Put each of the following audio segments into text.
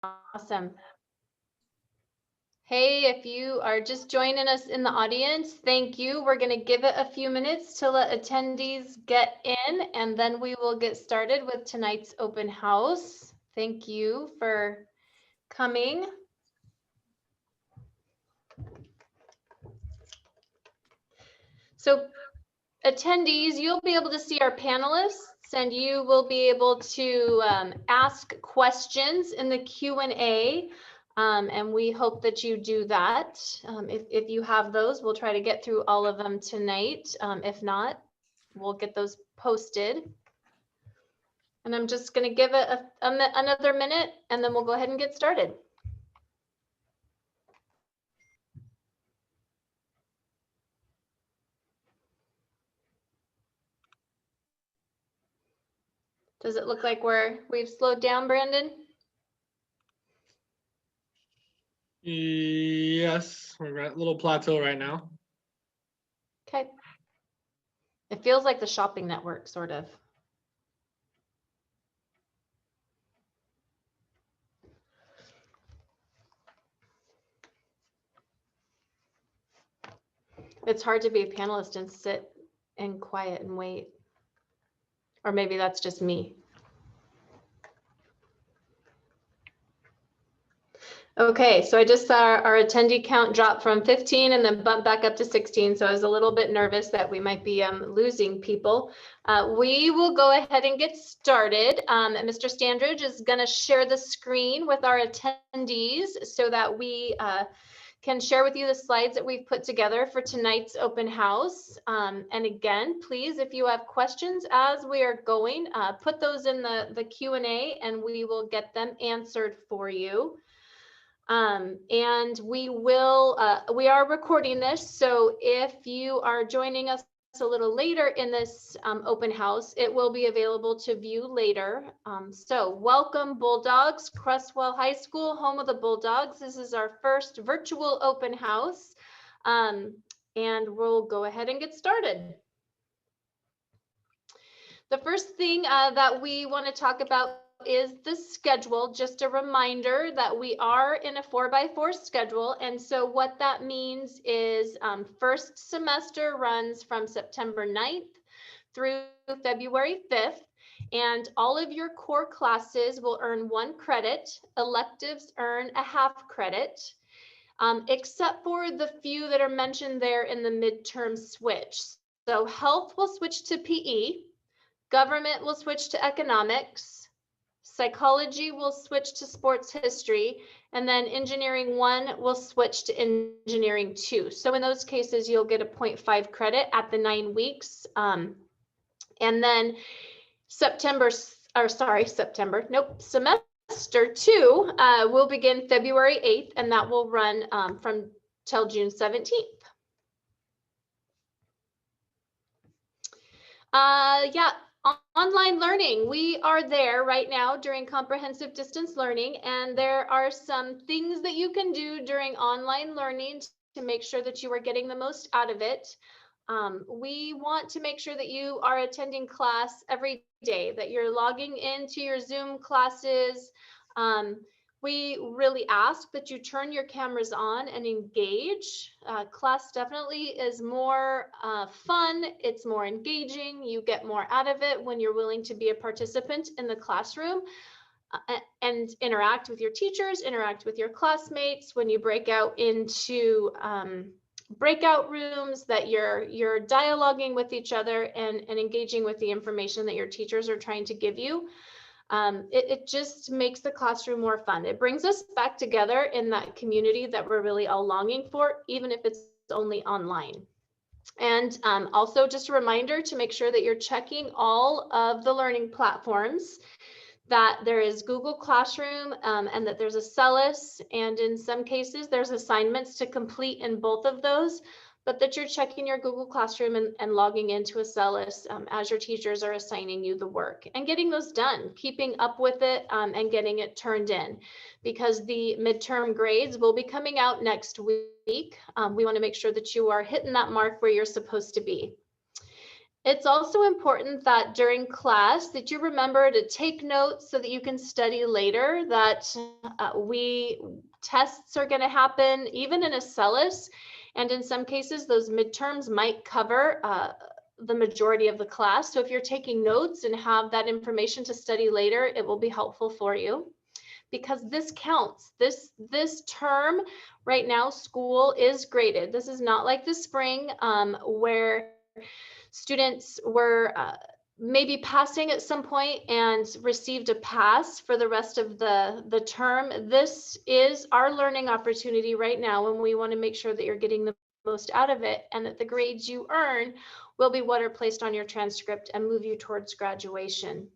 Awesome. Hey, if you are just joining us in the audience, thank you. We're going to give it a few minutes to let attendees get in, and then we will get started with tonight's open house. Thank you for coming. So attendees, you'll be able to see our panelists, and you will be able to ask questions in the Q&A. And we hope that you do that. If you have those, we'll try to get through all of them tonight. If not, we'll get those posted. And I'm just going to give it another minute, and then we'll go ahead and get started. Does it look like we've slowed down, Brandon? Yes, we're at a little plateau right now. Okay. It feels like the shopping network, sort of. It's hard to be a panelist and sit and quiet and wait. Or maybe that's just me. Okay, so I just saw our attendee count drop from 15 and then bump back up to 16. So I was a little bit nervous that we might be losing people. We will go ahead and get started. Mr. Standridge is going to share the screen with our attendees so that we can share with you the slides that we've put together for tonight's open house. And again, please, if you have questions as we are going, put those in the Q&A and we will get them answered for you. And we are recording this, so if you are joining us a little later in this open house, it will be available to view later. So welcome Bulldogs, Crestwell High School, home of the Bulldogs. This is our first virtual open house, and we'll go ahead and get started. The first thing that we want to talk about is the schedule. Just a reminder that we are in a 4x4 schedule. And so what that means is first semester runs from September 9th through February 5th. And all of your core classes will earn 1 credit. Electives earn a half credit, except for the few that are mentioned there in the midterm switch. So health will switch to PE. Government will switch to economics. Psychology will switch to sports history, and then engineering 1 will switch to engineering 2. So in those cases, you'll get a 0.5 credit at the 9 weeks. And then semester 2 will begin February 8th, and that will run from till June 17th. Online learning, we are there right now during comprehensive distance learning, and there are some things that you can do during online learning to make sure that you are getting the most out of it. We want to make sure that you are attending class every day, that you're logging into your Zoom classes. We really ask that you turn your cameras on and engage. Class definitely is more fun. It's more engaging. You get more out of it when you're willing to be a participant in the classroom and interact with your teachers, interact with your classmates. When you break out into breakout rooms, that you're dialoguing with each other and engaging with the information that your teachers are trying to give you. It just makes the classroom more fun. It brings us back together in that community that we're really all longing for, even if it's only online. And also just a reminder to make sure that you're checking all of the learning platforms, that there is Google Classroom and that there's a Acellus, and in some cases there's assignments to complete in both of those, but that you're checking your Google Classroom and logging into Acellus as your teachers are assigning you the work and getting those done, keeping up with it and getting it turned in, because the midterm grades will be coming out next week. We want to make sure that you are hitting that mark where you're supposed to be. It's also important that during class that you remember to take notes so that you can study later, that tests are going to happen even in Acellus. And in some cases, those midterms might cover the majority of the class. So if you're taking notes and have that information to study later, it will be helpful for you, because this counts. This term right now, school is graded. This is not like the spring where students were maybe passing at some point and received a pass for the rest of the term. This is our learning opportunity right now, and we want to make sure that you're getting the most out of it, and that the grades you earn will be what are placed on your transcript and move you towards graduation.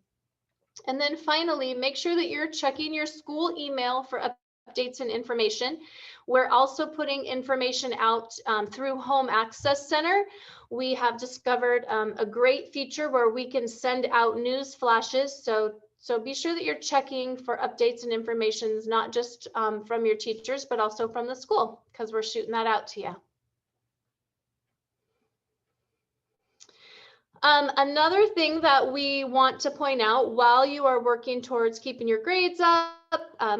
And then finally, make sure that you're checking your school email for updates and information. We're also putting information out through Home Access Center. We have discovered a great feature where we can send out news flashes. So be sure that you're checking for updates and information, not just from your teachers, but also from the school, because we're shooting that out to you. Another thing that we want to point out while you are working towards keeping your grades up,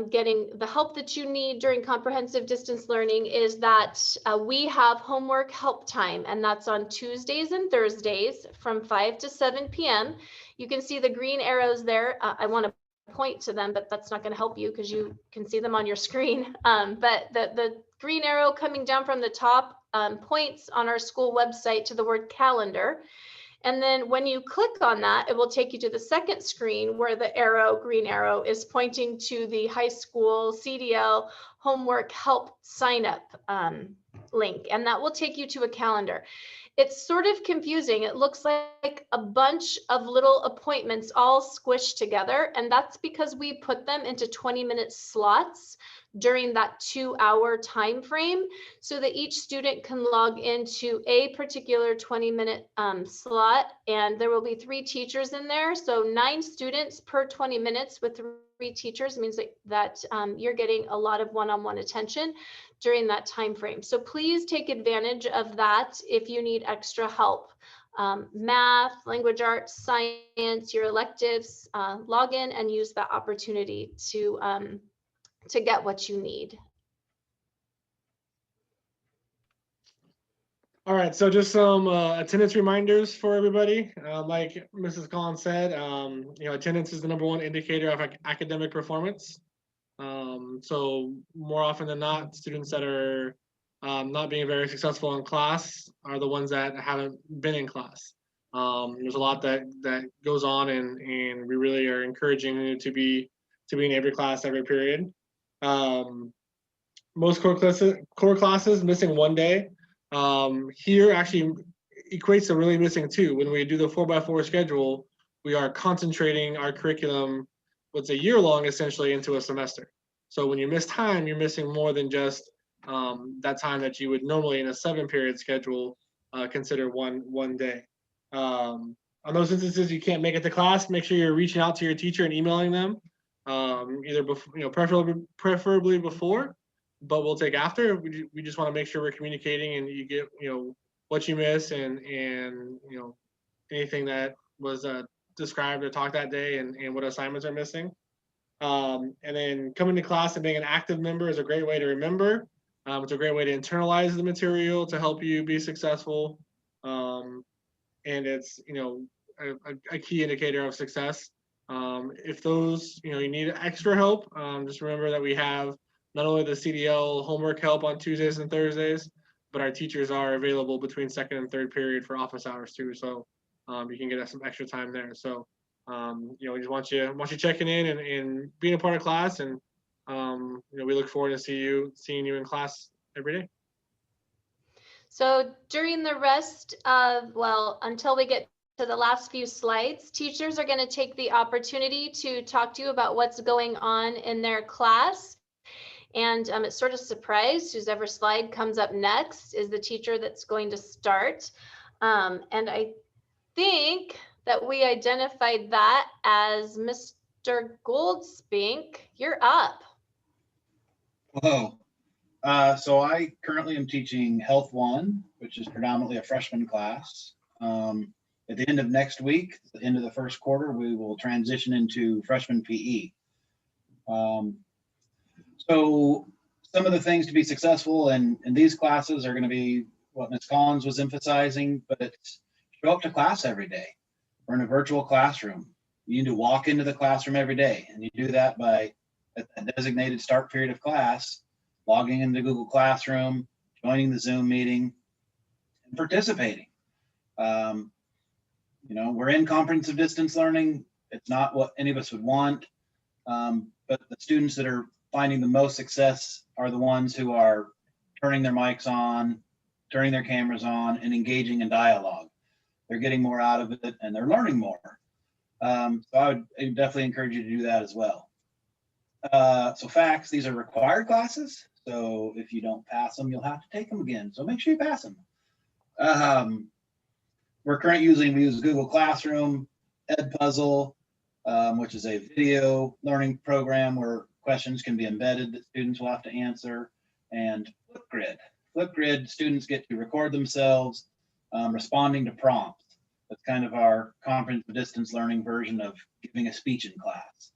getting the help that you need during comprehensive distance learning, is that we have homework help time, and that's on Tuesdays and Thursdays from 5 to 7 p.m. You can see the green arrows there. I want to point to them, but that's not going to help you because you can see them on your screen. But the green arrow coming down from the top points on our school website to the word calendar. And then when you click on that, it will take you to the second screen where the green arrow is pointing to the high school CDL homework help sign up link. And that will take you to a calendar. It's sort of confusing. It looks like a bunch of little appointments all squished together. And that's because we put them into 20-minute slots during that 2-hour time frame, so that each student can log into a particular 20-minute slot. And there will be 3 teachers in there. So 9 students per 20 minutes with 3 teachers means that you're getting a lot of one-on-one attention during that time frame. So please take advantage of that if you need extra help. Math, language arts, science, your electives, log in and use that opportunity to get what you need. All right, so just some attendance reminders for everybody. Like Mrs. Collins said, attendance is the #1 indicator of academic performance. So more often than not, students that are not being very successful in class are the ones that haven't been in class. There's a lot that goes on, and we really are encouraging you to be in every class, every period. Most core classes missing 1 day. Here actually equates to really missing 2. When we do the 4x4 schedule, we are concentrating our curriculum, what's a year long essentially, into a semester. So when you miss time, you're missing more than just that time that you would normally in a 7-period schedule consider one day. On those instances you can't make it to class, make sure you're reaching out to your teacher and emailing them, either before, preferably before, but we'll take after. We just want to make sure we're communicating and you get what you miss and anything that was described or talked that day and what assignments are missing. And then coming to class and being an active member is a great way to remember. It's a great way to internalize the material to help you be successful. And it's a key indicator of success. If those you need extra help, just remember that we have not only the CDL homework help on Tuesdays and Thursdays, but our teachers are available between 2nd and 3rd period for office hours too. So you can get us some extra time there. So we just want you checking in and being a part of class, and we look forward to seeing you in class every day. So during the rest of, until we get to the last few slides, teachers are going to take the opportunity to talk to you about what's going on in their class. And it's sort of surprised whoever slide comes up next is the teacher that's going to start. And I think that we identified that as Mr. Goldspink. You're up. Hello. So I currently am teaching Health 1, which is predominantly a freshman class. At the end of next week, the end of the first quarter, we will transition into freshman PE. So some of the things to be successful in these classes are going to be what Ms. Collins was emphasizing, but it's show up to class every day. We're in a virtual classroom. You need to walk into the classroom every day, and you do that by at the designated start period of class, logging into Google Classroom, joining the Zoom meeting, and participating. You know, we're in comprehensive distance learning. It's not what any of us would want, but the students that are finding the most success are the ones who are turning their mics on, turning their cameras on, and engaging in dialogue. They're getting more out of it, and they're learning more. So I would definitely encourage you to do that as well. So facts, these are required classes. So if you don't pass them, you'll have to take them again. So make sure you pass them. We use Google Classroom, Edpuzzle, which is a video learning program where questions can be embedded that students will have to answer, and Flipgrid. Flipgrid, students get to record themselves responding to prompts. That's kind of our comprehensive distance learning version of giving a speech in class.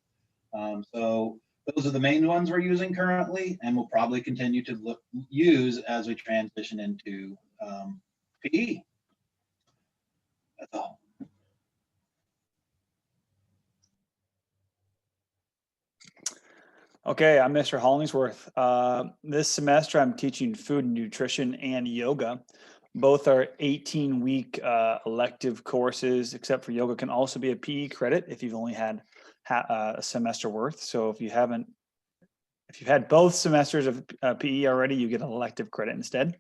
So those are the main ones we're using currently, and we'll probably continue to use as we transition into PE. That's all. Okay, I'm Mr. Hollingsworth. This semester, I'm teaching food and nutrition and yoga. Both are 18-week elective courses, except for yoga can also be a PE credit if you've only had a semester worth. So if you've had both semesters of PE already, you get an elective credit instead.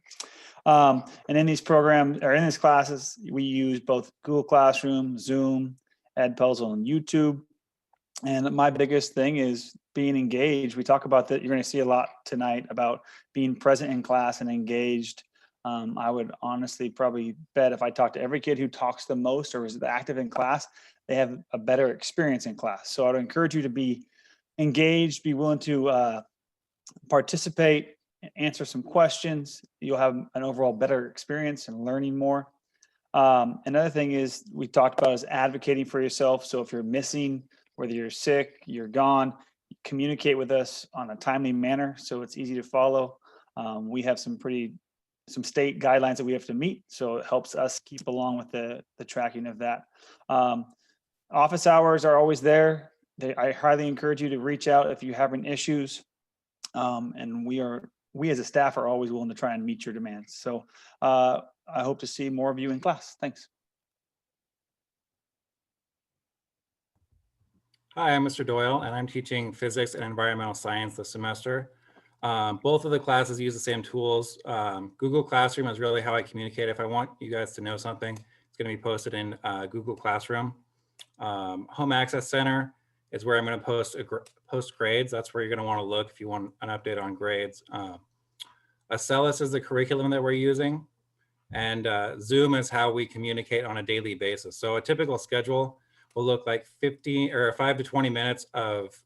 And in these programs, or in these classes, we use both Google Classroom, Zoom, Edpuzzle, and YouTube. And my biggest thing is being engaged. We talk about that. You're going to see a lot tonight about being present in class and engaged. I would honestly probably bet if I talk to every kid who talks the most or is active in class, they have a better experience in class. So I would encourage you to be engaged, be willing to participate, answer some questions. You'll have an overall better experience and learning more. Another thing is we talked about is advocating for yourself. So if you're missing, whether you're sick, you're gone, communicate with us on a timely manner so it's easy to follow. We have some state guidelines that we have to meet, so it helps us keep along with the tracking of that. Office hours are always there. I highly encourage you to reach out if you're having issues. And we as a staff are always willing to try and meet your demands. So I hope to see more of you in class. Thanks. Hi, I'm Mr. Doyle, and I'm teaching physics and environmental science this semester. Both of the classes use the same tools. Google Classroom is really how I communicate. If I want you guys to know something, it's going to be posted in Google Classroom. Home Access Center is where I'm going to post grades. That's where you're going to want to look if you want an update on grades. Acellus is the curriculum that we're using, and Zoom is how we communicate on a daily basis. So a typical schedule will look like 5 to 20 minutes of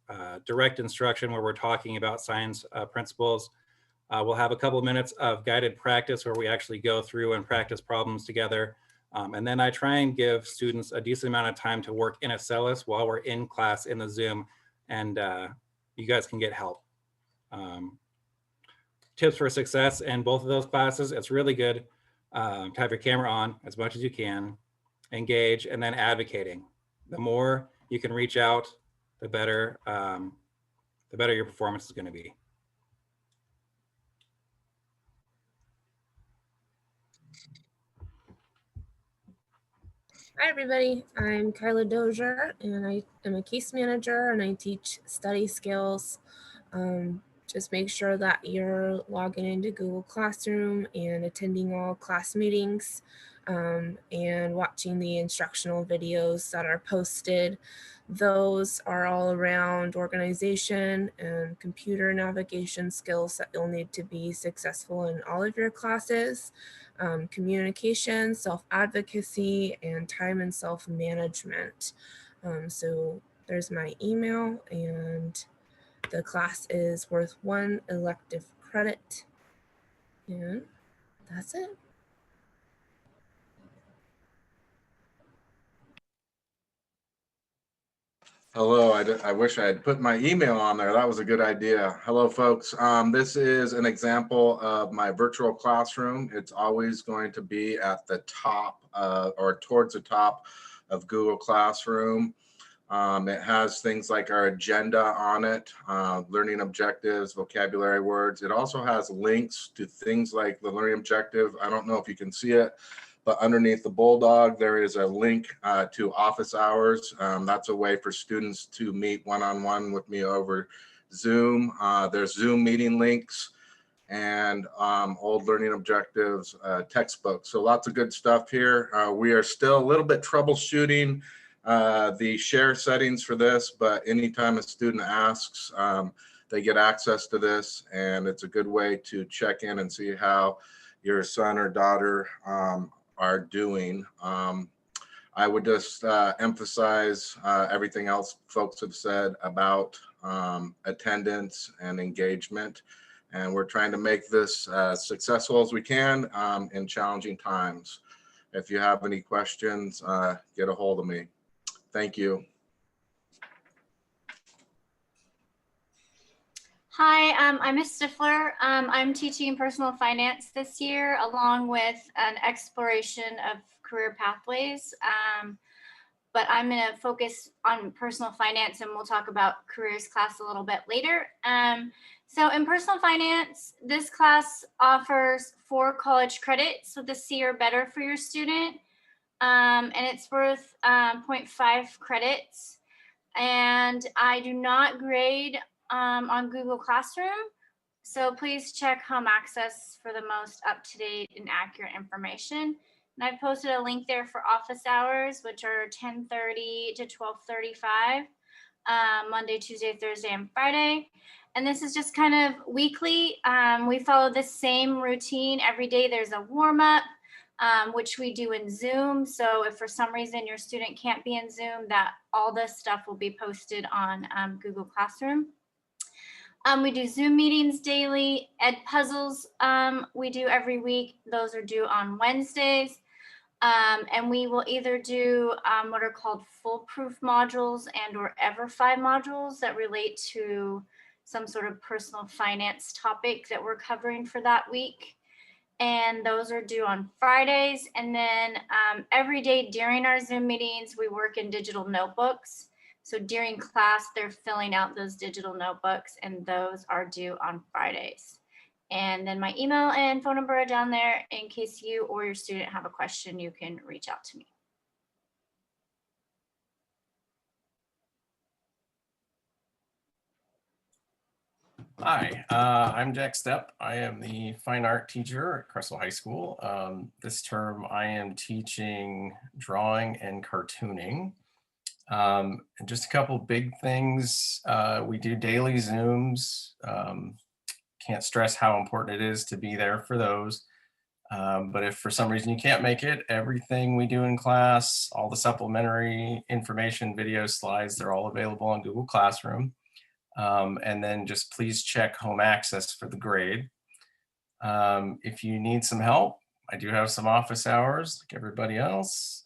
direct instruction where we're talking about science principles. We'll have a couple of minutes of guided practice where we actually go through and practice problems together. And then I try and give students a decent amount of time to work in Acellus while we're in class in the Zoom, and you guys can get help. Tips for success in both of those classes: it's really good to have your camera on as much as you can, engage, and then advocating. The more you can reach out, the better your performance is going to be. Hi everybody, I'm Kyla Dozier and I am a case manager and I teach study skills. Just make sure that you're logging into Google Classroom and attending all class meetings and watching the instructional videos that are posted. Those are all around organization and computer navigation skills that you'll need to be successful in all of your classes. Communication, self-advocacy, and time and self-management. So there's my email, and the class is worth 1 elective credit. And that's it. Hello, I wish I had put my email on there. That was a good idea. Hello, folks. This is an example of my virtual classroom. It's always going to be at the top or towards the top of Google Classroom. It has things like our agenda on it, learning objectives, vocabulary words. It also has links to things like the learning objective. I don't know if you can see it, but underneath the Bulldog, there is a link to office hours. That's a way for students to meet one-on-one with me over Zoom. There's Zoom meeting links and old learning objectives textbooks. So lots of good stuff here. We are still a little bit troubleshooting the share settings for this, but anytime a student asks, they get access to this, and it's a good way to check in and see how your son or daughter are doing. I would just emphasize everything else folks have said about attendance and engagement. And we're trying to make this as successful as we can in challenging times. If you have any questions, get a hold of me. Thank you. Hi, I'm Ms. Stifler. I'm teaching personal finance this year, along with an exploration of career pathways. But I'm going to focus on personal finance, and we'll talk about careers class a little bit later. So in personal finance, this class offers 4 college credits with a C or better for your student. And it's worth 0.5 credits. And I do not grade on Google Classroom. So please check Home Access for the most up-to-date and accurate information. And I've posted a link there for office hours, which are 10:30 to 12:35, Monday, Tuesday, Thursday, and Friday. And this is just kind of weekly. We follow the same routine every day. There's a warm-up, which we do in Zoom. So if for some reason your student can't be in Zoom, that all this stuff will be posted on Google Classroom. We do Zoom meetings daily. Ed puzzles we do every week. Those are due on Wednesdays. And we will either do what are called foolproof modules and or EverFi modules that relate to some sort of personal finance topic that we're covering for that week. And those are due on Fridays. And then every day during our Zoom meetings, we work in digital notebooks. So during class, they're filling out those digital notebooks, and those are due on Fridays. And then my email and phone number are down there in case you or your student have a question, you can reach out to me. Hi, I'm Jack Stepp. I am the fine art teacher at Cresswell High School. This term I am teaching drawing and cartooning. And just a couple big things. We do daily Zooms. Can't stress how important it is to be there for those. But if for some reason you can't make it, everything we do in class, all the supplementary information, videos, slides, they're all available on Google Classroom. And then just please check Home Access for the grade. If you need some help, I do have some office hours like everybody else.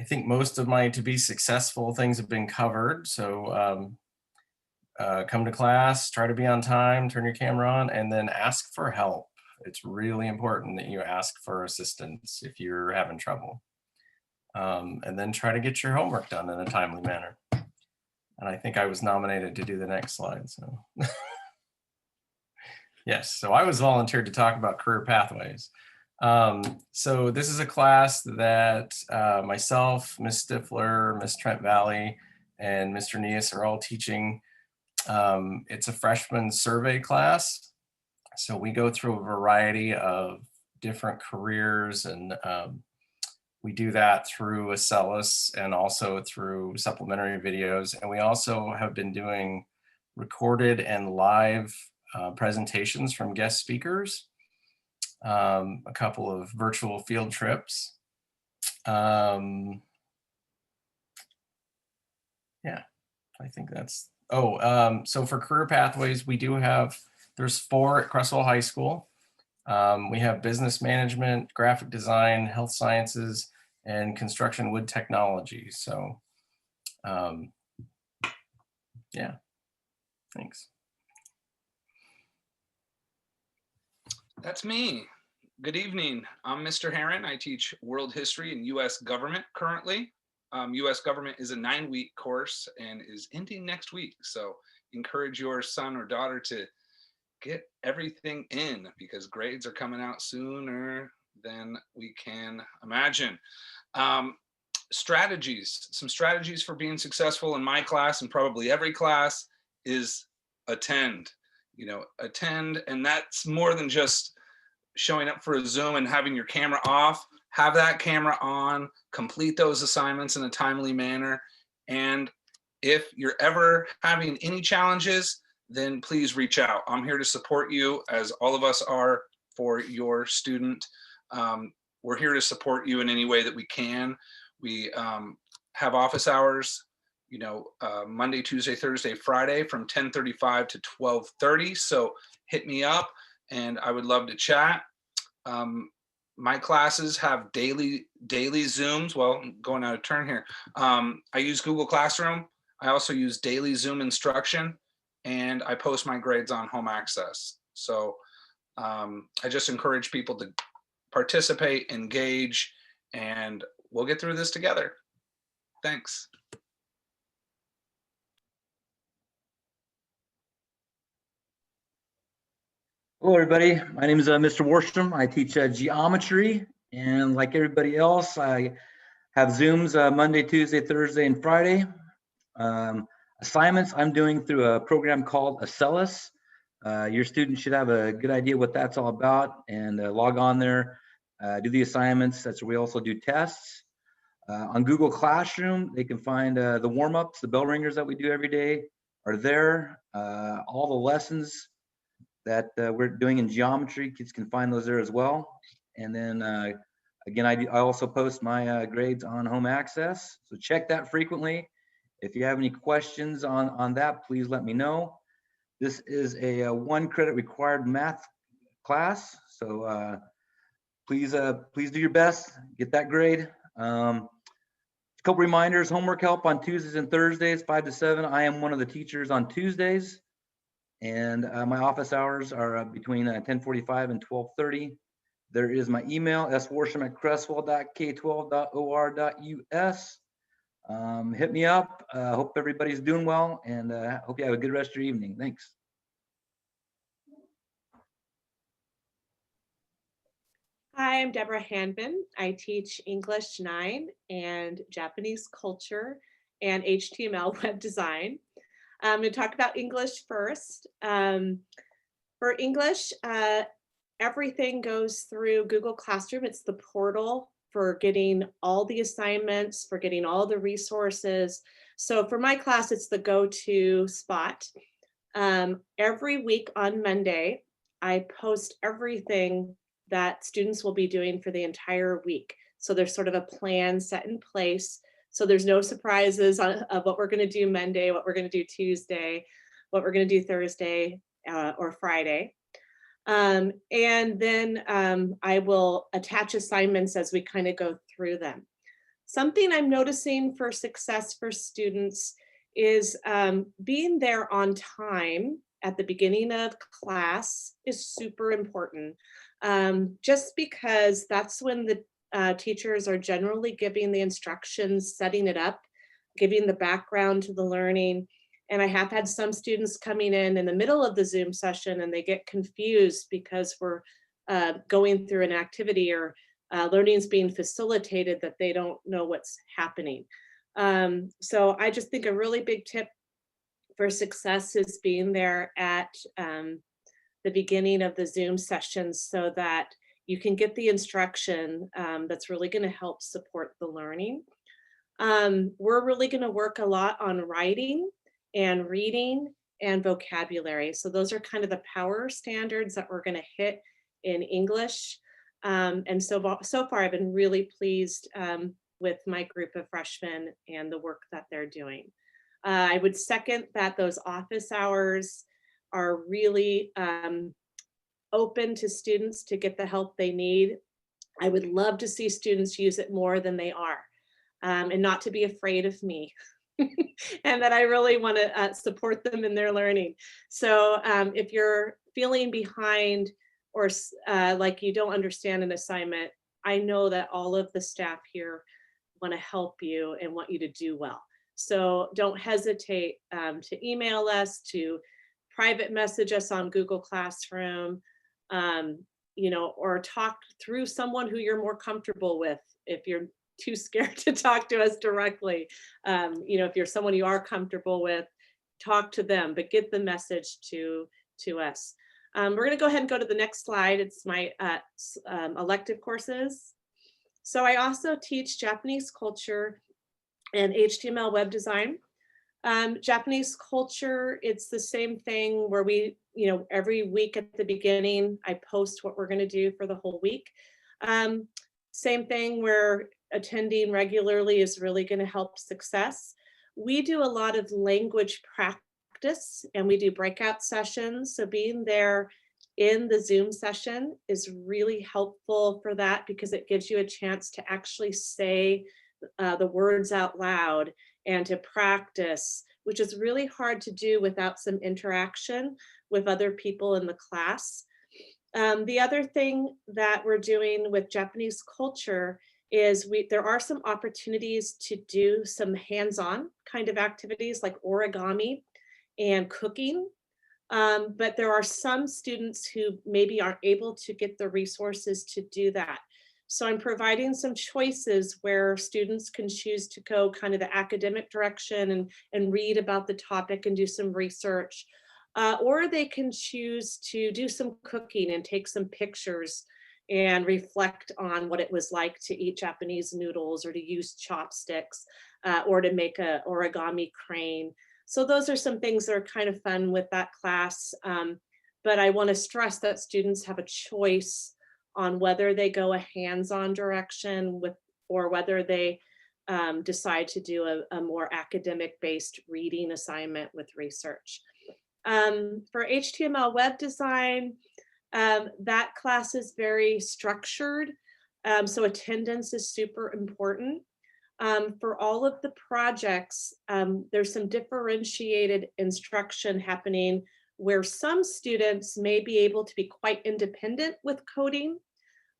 I think most of my to be successful things have been covered. So come to class, try to be on time, turn your camera on, and then ask for help. It's really important that you ask for assistance if you're having trouble. And then try to get your homework done in a timely manner. And I think I was nominated to do the next slide. So yes, so I was volunteered to talk about career pathways. So this is a class that myself, Ms. Stifler, Ms. Trent Valley, and Mr. Neas are all teaching. It's a freshman survey class. So we go through a variety of different careers, and we do that through Acellus and also through supplementary videos. And we also have been doing recorded and live presentations from guest speakers, a couple of virtual field trips. Yeah, I think that's, so for career pathways, we do have, there's 4 at Cresswell High School. We have business management, graphic design, health sciences, and construction wood technology. So Yeah, thanks. That's me. Good evening. I'm Mr. Heron. I teach world history and U.S. government currently. U.S. government is a 9-week course and is ending next week. So encourage your son or daughter to get everything in because grades are coming out sooner than we can imagine. Strategies, some strategies for being successful in my class and probably every class is attend. Attend, and that's more than just showing up for a Zoom and having your camera off. Have that camera on, complete those assignments in a timely manner. And if you're ever having any challenges, then please reach out. I'm here to support you, as all of us are for your student. We're here to support you in any way that we can. We have office hours, Monday, Tuesday, Thursday, Friday from 10:35 to 12:30. So hit me up and I would love to chat. My classes have daily Zooms. Well, I'm going out of turn here. I use Google Classroom. I also use daily Zoom instruction, and I post my grades on Home Access. So I just encourage people to participate, engage, and we'll get through this together. Thanks. Hello, everybody. My name is Mr. Worstrom. I teach geometry, and like everybody else, I have Zooms Monday, Tuesday, Thursday, and Friday. Assignments I'm doing through a program called Acellus. Your students should have a good idea what that's all about, and log on there, do the assignments. That's where we also do tests. On Google Classroom, they can find the warm-ups, the bell ringers that we do every day are there. All the lessons that we're doing in geometry, kids can find those there as well. And then again, I also post my grades on Home Access, so check that frequently. If you have any questions on that, please let me know. This is a 1 credit required math class, so please do your best, get that grade. A couple reminders: homework help on Tuesdays and Thursdays, 5 to 7. I am one of the teachers on Tuesdays. And my office hours are between 10:45 and 12:30. There is my email, sworsham@creswell.k12.or.us. Hit me up. Hope everybody's doing well, and hope you have a good rest of your evening. Thanks. Hi, I'm Deborah Hanbin. I teach English 9 and Japanese culture and HTML web design. I'm going to talk about English first. For English, everything goes through Google Classroom. It's the portal for getting all the assignments, for getting all the resources. So for my class, it's the go-to spot. Every week on Monday, I post everything that students will be doing for the entire week. So there's sort of a plan set in place. So there's no surprises of what we're going to do Monday, what we're going to do Tuesday, what we're going to do Thursday or Friday. And then I will attach assignments as we kind of go through them. Something I'm noticing for success for students is being there on time at the beginning of class is super important. Just because that's when the teachers are generally giving the instructions, setting it up, giving the background to the learning. And I have had some students coming in the middle of the Zoom session and they get confused because we're going through an activity or learning is being facilitated that they don't know what's happening. So I just think a really big tip for success is being there at the beginning of the Zoom sessions so that you can get the instruction that's really going to help support the learning. We're really going to work a lot on writing and reading and vocabulary. So those are kind of the power standards that we're going to hit in English. And so far, I've been really pleased with my group of freshmen and the work that they're doing. I would second that those office hours are really open to students to get the help they need. I would love to see students use it more than they are, and not to be afraid of me. and that I really want to support them in their learning. So if you're feeling behind or like you don't understand an assignment, I know that all of the staff here want to help you and want you to do well. So don't hesitate to email us, to private message us on Google Classroom, you know, or talk through someone who you're more comfortable with. If you're too scared to talk to us directly, you know, if you're someone you are comfortable with, talk to them, but get the message to us. We're going to go ahead and go to the next slide. It's my elective courses. So I also teach Japanese culture and HTML web design. Japanese culture, it's the same thing where we, you know, every week at the beginning, I post what we're going to do for the whole week. Same thing where attending regularly is really going to help success. We do a lot of language practice and we do breakout sessions. So being there in the Zoom session is really helpful for that because it gives you a chance to actually say the words out loud and to practice, which is really hard to do without some interaction with other people in the class. The other thing that we're doing with Japanese culture is there are some opportunities to do some hands-on kind of activities like origami and cooking. But there are some students who maybe aren't able to get the resources to do that. So I'm providing some choices where students can choose to go kind of the academic direction and read about the topic and do some research. Or they can choose to do some cooking and take some pictures and reflect on what it was like to eat Japanese noodles or to use chopsticks or to make a origami crane. So those are some things that are kind of fun with that class. But I want to stress that students have a choice on whether they go a hands-on direction with, or whether they decide to do a more academic-based reading assignment with research. For HTML web design, that class is very structured. So attendance is super important. For all of the projects, there's some differentiated instruction happening where some students may be able to be quite independent with coding,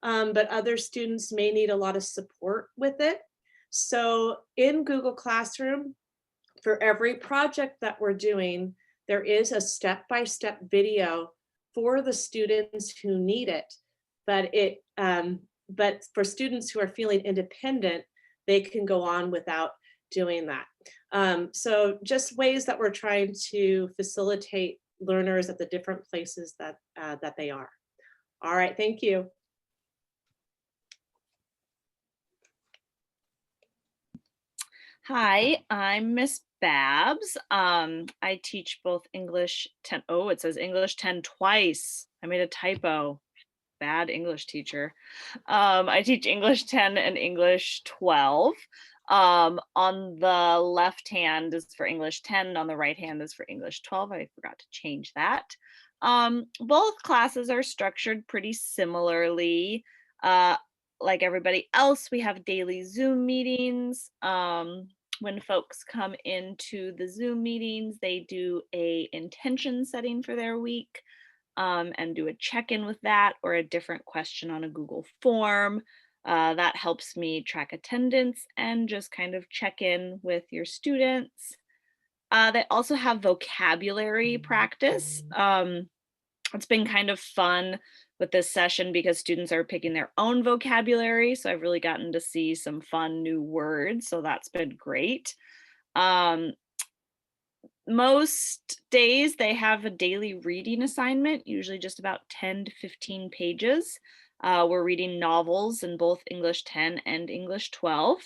but other students may need a lot of support with it. So in Google Classroom, for every project that we're doing, there is a step-by-step video for the students who need it. But for students who are feeling independent, they can go on without doing that. So just ways that we're trying to facilitate learners at the different places that they are. All right, thank you. Hi, I'm Miss Babs. I teach both English 10. Oh, it says English 10 twice. I made a typo. Bad English teacher. I teach English 10 and English 12. On the left hand is for English 10, on the right hand is for English 12. I forgot to change that. Both classes are structured pretty similarly. Like everybody else, we have daily Zoom meetings. When folks come into the Zoom meetings, they do a intention setting for their week and do a check-in with that or a different question on a Google form. That helps me track attendance and just kind of check in with your students. They also have vocabulary practice. It's been kind of fun with this session because students are picking their own vocabulary. So I've really gotten to see some fun new words. So that's been great. Most days they have a daily reading assignment, usually just about 10 to 15 pages. We're reading novels in both English 10 and English 12.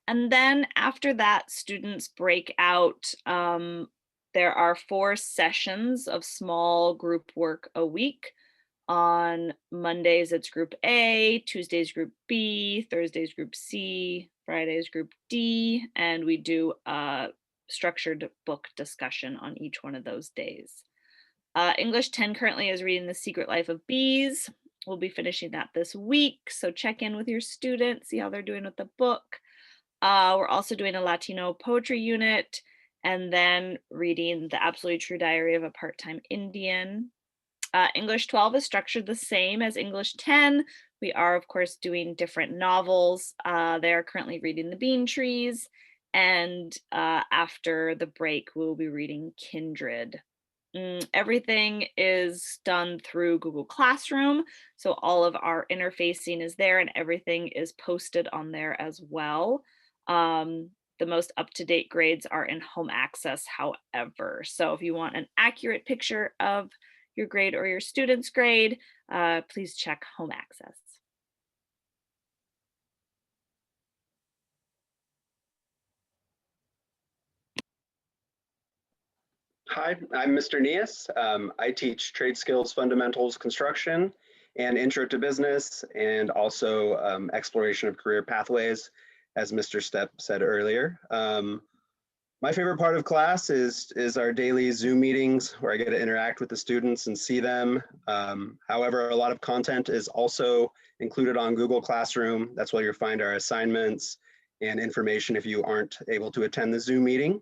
And then after that, students break out. There are 4 sessions of small group work a week. On Mondays, it's group A, Tuesdays, group B, Thursdays, group C, Fridays, group D, and we do a structured book discussion on each one of those days. English 10 currently is reading The Secret Life of Bees. We'll be finishing that this week, so check in with your students, see how they're doing with the book. We're also doing a Latino poetry unit and then reading The Absolutely True Diary of a Part-Time Indian. English 12 is structured the same as English 10. We are, of course, doing different novels. They are currently reading The Bean Trees. And after the break, we'll be reading Kindred. Everything is done through Google Classroom. So all of our interfacing is there and everything is posted on there as well. The most up-to-date grades are in home access, however. So if you want an accurate picture of your grade or your student's grade, please check home access. Hi, I'm Mr. Nias. I teach trade skills, fundamentals, construction, and intro to business, and also exploration of career pathways, as Mr. Stepp said earlier. My favorite part of class is our daily Zoom meetings where I get to interact with the students and see them. However, a lot of content is also included on Google Classroom. That's where you'll find our assignments and information if you aren't able to attend the Zoom meeting.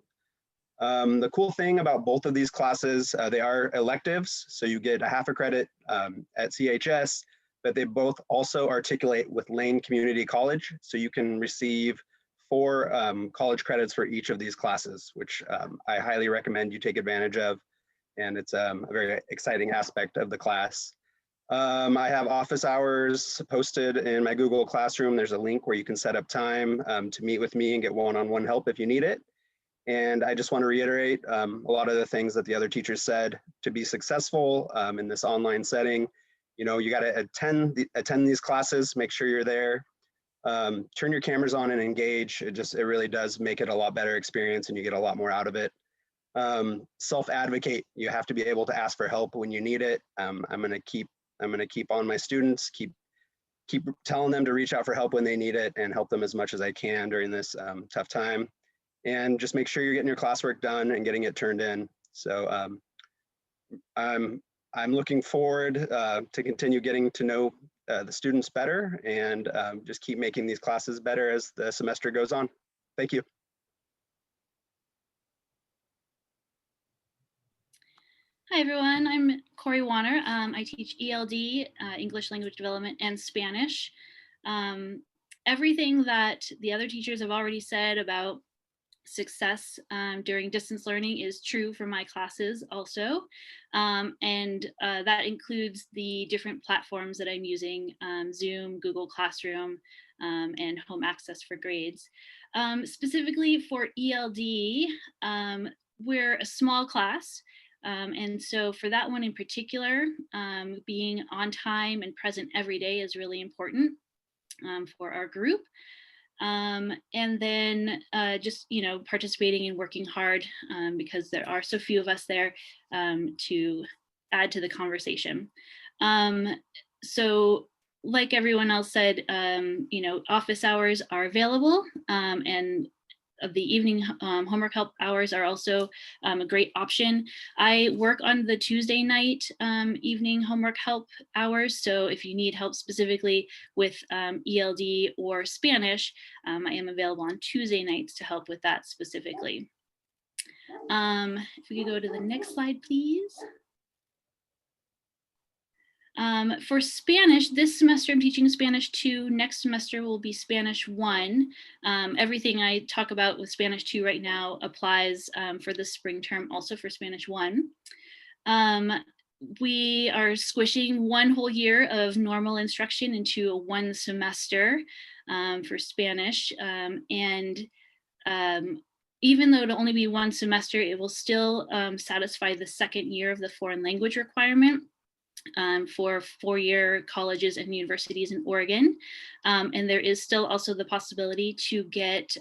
The cool thing about both of these classes, they are electives, so you get a half a credit at CHS, but they both also articulate with Lane Community College, so you can receive 4 college credits for each of these classes, which I highly recommend you take advantage of, and it's a very exciting aspect of the class. I have office hours posted in my Google Classroom. There's a link where you can set up time to meet with me and get one-on-one help if you need it. And I just want to reiterate a lot of the things that the other teachers said. To be successful in this online setting, you know, you got to attend these classes, make sure you're there, turn your cameras on and engage. It really does make it a lot better experience and you get a lot more out of it. Self-advocate. You have to be able to ask for help when you need it. I'm going to keep on my students, keep telling them to reach out for help when they need it and help them as much as I can during this tough time. And just make sure you're getting your classwork done and getting it turned in. So I'm looking forward to continue getting to know the students better and just keep making these classes better as the semester goes on. Thank you. Hi everyone, I'm Corey Warner. I teach ELD, English Language Development, and Spanish. Everything that the other teachers have already said about success during distance learning is true for my classes also. And that includes the different platforms that I'm using, Zoom, Google Classroom, and home access for grades. Specifically for ELD, we're a small class. And so for that one in particular, being on time and present every day is really important for our group. And then just, you know, participating and working hard because there are so few of us there to add to the conversation. So like everyone else said, you know, office hours are available and of the evening homework help hours are also a great option. I work on the Tuesday night evening homework help hours. So if you need help specifically with ELD or Spanish, I am available on Tuesday nights to help with that specifically. If we could go to the next slide, please. For Spanish, this semester I'm teaching Spanish 2. Next semester will be Spanish 1. Everything I talk about with Spanish 2 right now applies for the spring term also for Spanish 1. We are squishing 1 whole year of normal instruction into 1 semester for Spanish. Even though it'll only be 1 semester, it will still satisfy the 2nd year of the foreign language requirement for 4-year colleges and universities in Oregon. And there is still also the possibility to get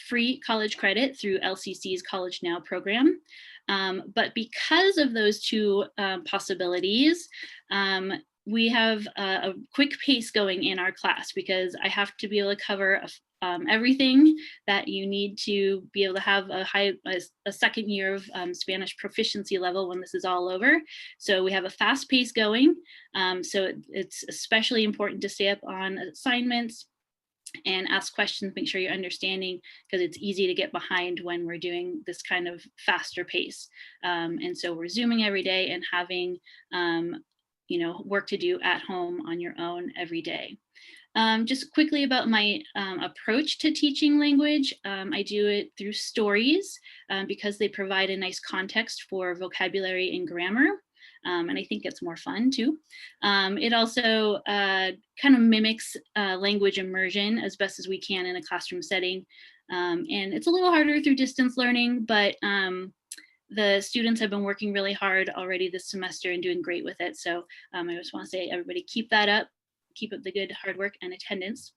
free college credit through LCC's College Now program. But because of those 2 possibilities, we have a quick pace going in our class because I have to be able to cover everything that you need to be able to have a 2nd year of Spanish proficiency level when this is all over. So we have a fast pace going. So it's especially important to stay up on assignments and ask questions, make sure you're understanding, because it's easy to get behind when we're doing this kind of faster pace. And so we're Zooming every day and having work to do at home on your own every day. Just quickly about my approach to teaching language. I do it through stories because they provide a nice context for vocabulary and grammar. And I think it's more fun too. It also kind of mimics language immersion as best as we can in a classroom setting. And it's a little harder through distance learning, but the students have been working really hard already this semester and doing great with it. So I just want to say, everybody, keep that up. Keep up the good hard work and attendance.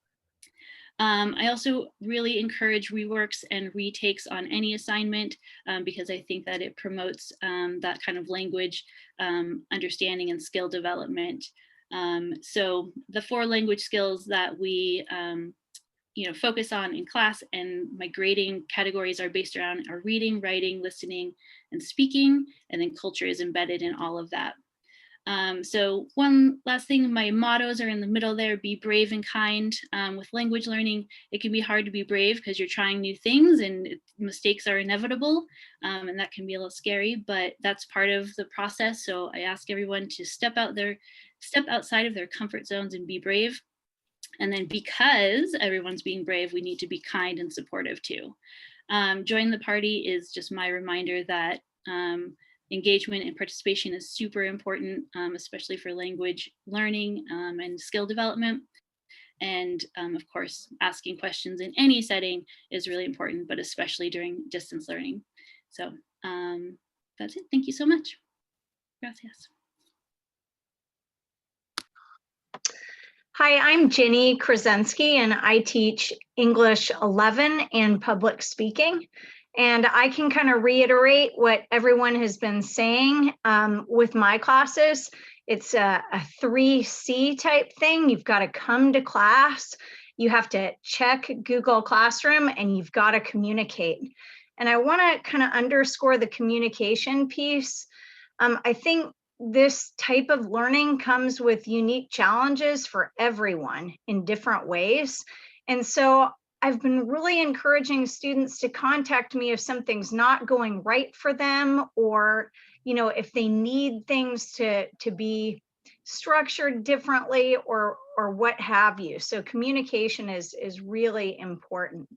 I also really encourage reworks and retakes on any assignment because I think that it promotes that kind of language understanding and skill development. So the 4 language skills that we focus on in class, and my grading categories are based around our reading, writing, listening, and speaking, and then culture is embedded in all of that. So one last thing, my mottos are in the middle there: be brave and kind. With language learning, it can be hard to be brave because you're trying new things and mistakes are inevitable, and that can be a little scary, but that's part of the process. So I ask everyone to step outside of their comfort zones and be brave. And then because everyone's being brave, we need to be kind and supportive too. Join the party is just my reminder that engagement and participation is super important, especially for language learning and skill development. And of course, asking questions in any setting is really important, but especially during distance learning. So that's it. Thank you so much. Gracias. Hi, I'm Ginny Krasinski, and I teach English 11 and public speaking. And I can kind of reiterate what everyone has been saying with my classes. It's a 3C type thing. You've got to come to class, you have to check Google Classroom, and you've got to communicate. And I want to kind of underscore the communication piece. I think this type of learning comes with unique challenges for everyone in different ways. And so I've been really encouraging students to contact me if something's not going right for them, or if they need things to be structured differently, or what have you. So communication is really important.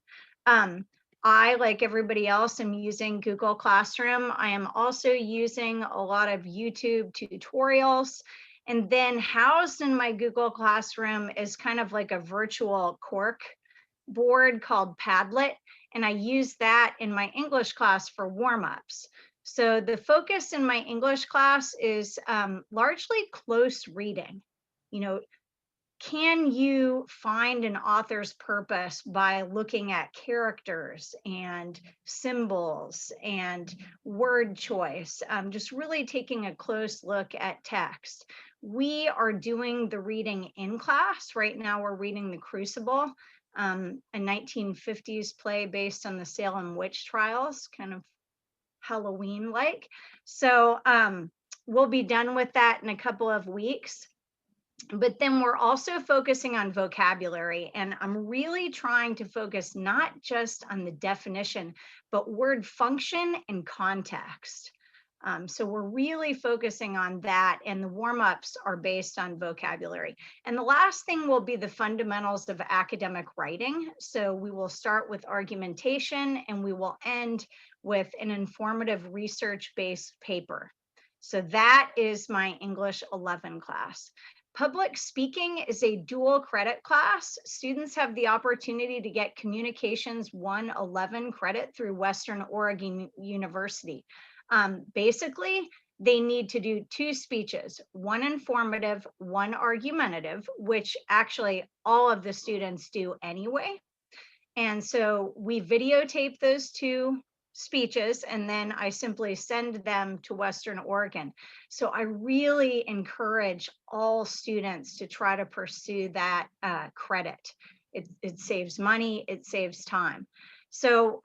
I, like everybody else, am using Google Classroom. I am also using a lot of YouTube tutorials. And then housed in my Google Classroom is kind of like a virtual cork board called Padlet. And I use that in my English class for warm-ups. So the focus in my English class is largely close reading. Can you find an author's purpose by looking at characters and symbols and word choice? Just really taking a close look at text. We are doing the reading in class. Right now we're reading The Crucible, a 1950s play based on the Salem witch trials, kind of Halloween-like. So we'll be done with that in a couple of weeks. But then we're also focusing on vocabulary, and I'm really trying to focus not just on the definition, but word function and context. So we're really focusing on that, and the warm-ups are based on vocabulary. And the last thing will be the fundamentals of academic writing. So we will start with argumentation, and we will end with an informative research-based paper. So that is my English 11 class. Public speaking is a dual credit class. Students have the opportunity to get Communications 111 credit through Western Oregon University. Basically, they need to do 2 speeches, one informative, one argumentative, which actually all of the students do anyway. And so we videotape those 2 speeches, and then I simply send them to Western Oregon. So I really encourage all students to try to pursue that credit. It saves money, it saves time. So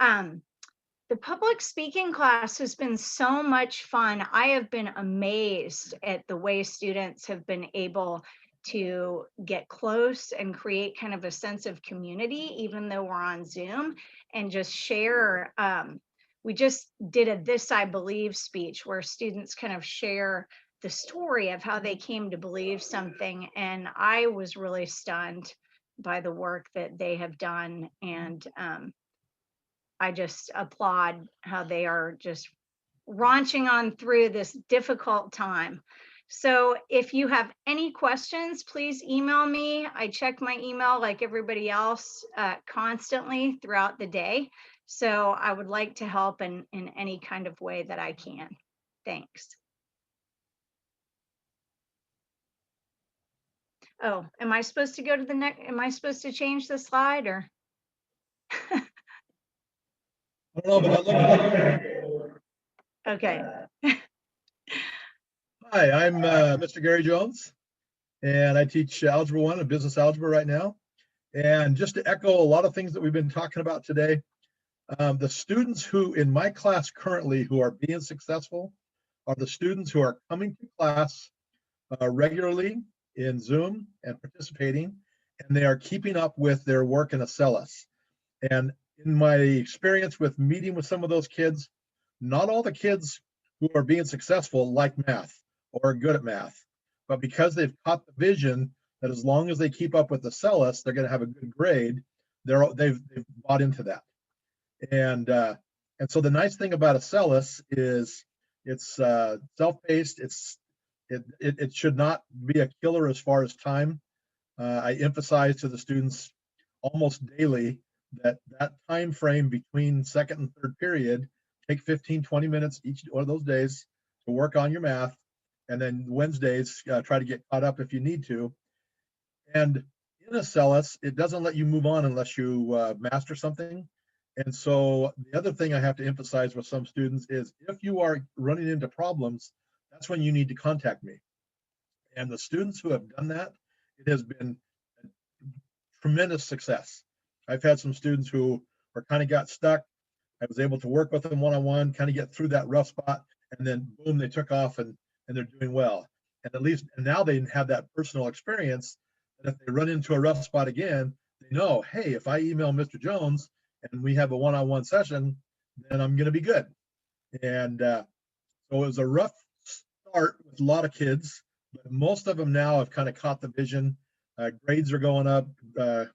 the public speaking class has been so much fun. I have been amazed at the way students have been able to get close and create kind of a sense of community, even though we're on Zoom, and just share. We just did a This I Believe speech where students kind of share the story of how they came to believe something. And I was really stunned by the work that they have done. And I just applaud how they are just launching on through this difficult time. So if you have any questions, please email me. I check my email like everybody else constantly throughout the day. So I would like to help in any kind of way that I can. Thanks. Oh, am I supposed to go to the next? Am I supposed to change the slide or? I don't know, but I look. Okay. Hi, I'm Mr. Gary Jones, and I teach Algebra 1 and Business Algebra right now. And just to echo a lot of things that we've been talking about today, the students who in my class currently who are being successful are the students who are coming to class regularly in Zoom and participating, and they are keeping up with their work in Acellus. And in my experience with meeting with some of those kids, not all the kids who are being successful like math or are good at math, but because they've caught the vision that as long as they keep up with Acellus, they're going to have a good grade. They've bought into that. And so the nice thing about Acellus is it's self-paced. It should not be a killer as far as time. I emphasize to the students almost daily that time frame between second and third period, take 15, 20 minutes each one of those days to work on your math. And then Wednesdays, try to get caught up if you need to. And in Acellus, it doesn't let you move on unless you master something. And so the other thing I have to emphasize with some students is if you are running into problems, that's when you need to contact me. And the students who have done that, it has been a tremendous success. I've had some students who are kind of got stuck. I was able to work with them one-on-one, kind of get through that rough spot, and then boom, they took off and they're doing well. And now they have that personal experience that if they run into a rough spot again, they know, hey, if I email Mr. Jones and we have a one-on-one session, then I'm going to be good. And so it was a rough start with a lot of kids, but most of them now have kind of caught the vision. Grades are going up, a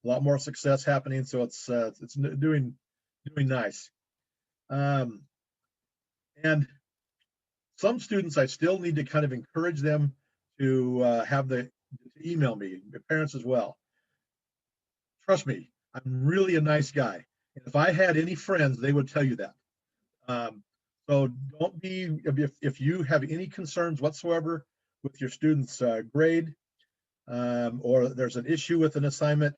lot more success happening. So it's doing nice. And some students, I still need to kind of encourage them to to email me, the parents as well. Trust me, I'm really a nice guy. And if I had any friends, they would tell you that. So don't be, if you have any concerns whatsoever with your student's grade, or there's an issue with an assignment,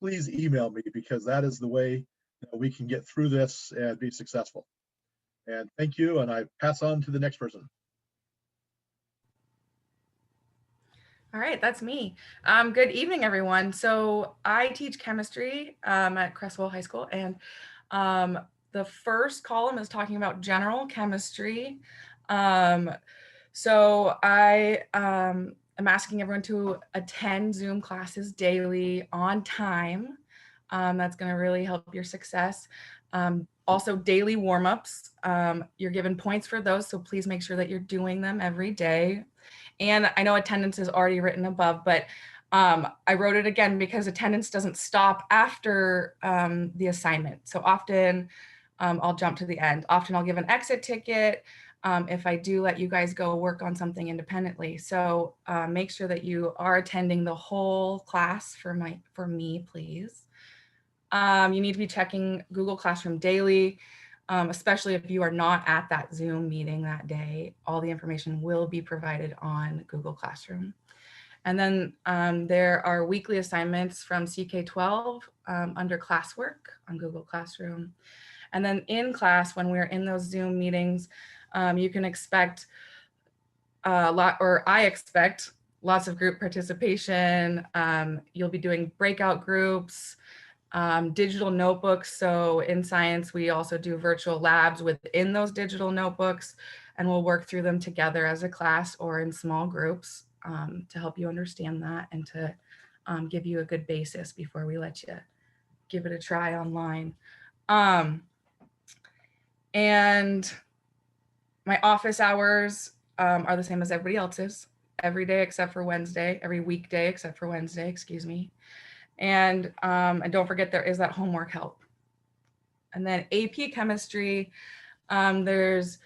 please email me, because that is the way that we can get through this and be successful. And thank you, and I pass on to the next person. All right, that's me. Good evening, everyone. So I teach chemistry at Cresswell High School, and the first column is talking about general chemistry. So I am asking everyone to attend Zoom classes daily on time. That's going to really help your success. Also, daily warm-ups. You're given points for those, so please make sure that you're doing them every day. And I know attendance is already written above, but I wrote it again because attendance doesn't stop after the assignment. So often I'll jump to the end. Often I'll give an exit ticket if I do let you guys go work on something independently. So make sure that you are attending the whole class for me, please. You need to be checking Google Classroom daily, especially if you are not at that Zoom meeting that day. All the information will be provided on Google Classroom. And then there are weekly assignments from CK12 under classwork on Google Classroom. And then in class, when we're in those Zoom meetings, you can expect I expect lots of group participation. You'll be doing breakout groups, digital notebooks. So in science, we also do virtual labs within those digital notebooks, and we'll work through them together as a class or in small groups. to help you understand that and to give you a good basis before we let you give it a try online. And my office hours are the same as everybody else's, every day except for Wednesday, every weekday except for Wednesday, excuse me. And don't forget, there is that homework help. And then AP Chemistry, there's,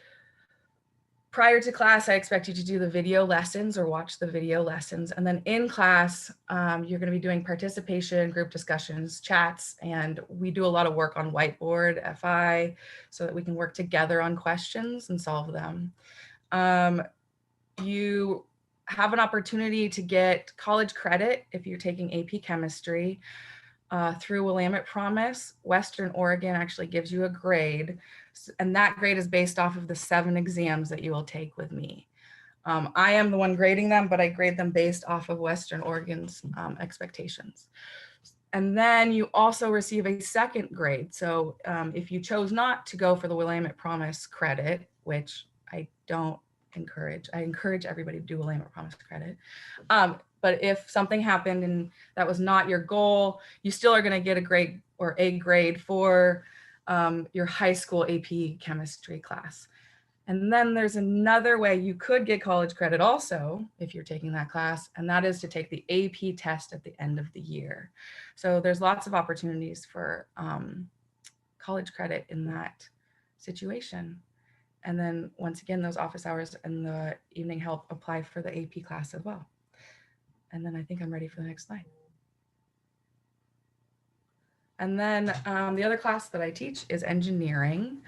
prior to class, I expect you to do the video lessons or watch the video lessons. And then in class, you're going to be doing participation, group discussions, chats, and we do a lot of work on whiteboard, FI, so that we can work together on questions and solve them. You have an opportunity to get college credit if you're taking AP Chemistry through Willamette Promise. Western Oregon actually gives you a grade, and that grade is based off of the 7 exams that you will take with me. I am the one grading them, but I grade them based off of Western Oregon's expectations. And then you also receive a second grade. So if you chose not to go for the Willamette Promise credit, which I don't encourage, I encourage everybody to do Willamette Promise credit. But if something happened and that was not your goal, you still are going to get a grade or a grade for your high school AP Chemistry class. And then there's another way you could get college credit also if you're taking that class, and that is to take the AP test at the end of the year. So there's lots of opportunities for college credit in that situation. And then once again, those office hours and the evening help apply for the AP class as well. And then I think I'm ready for the next slide. And then the other class that I teach is engineering.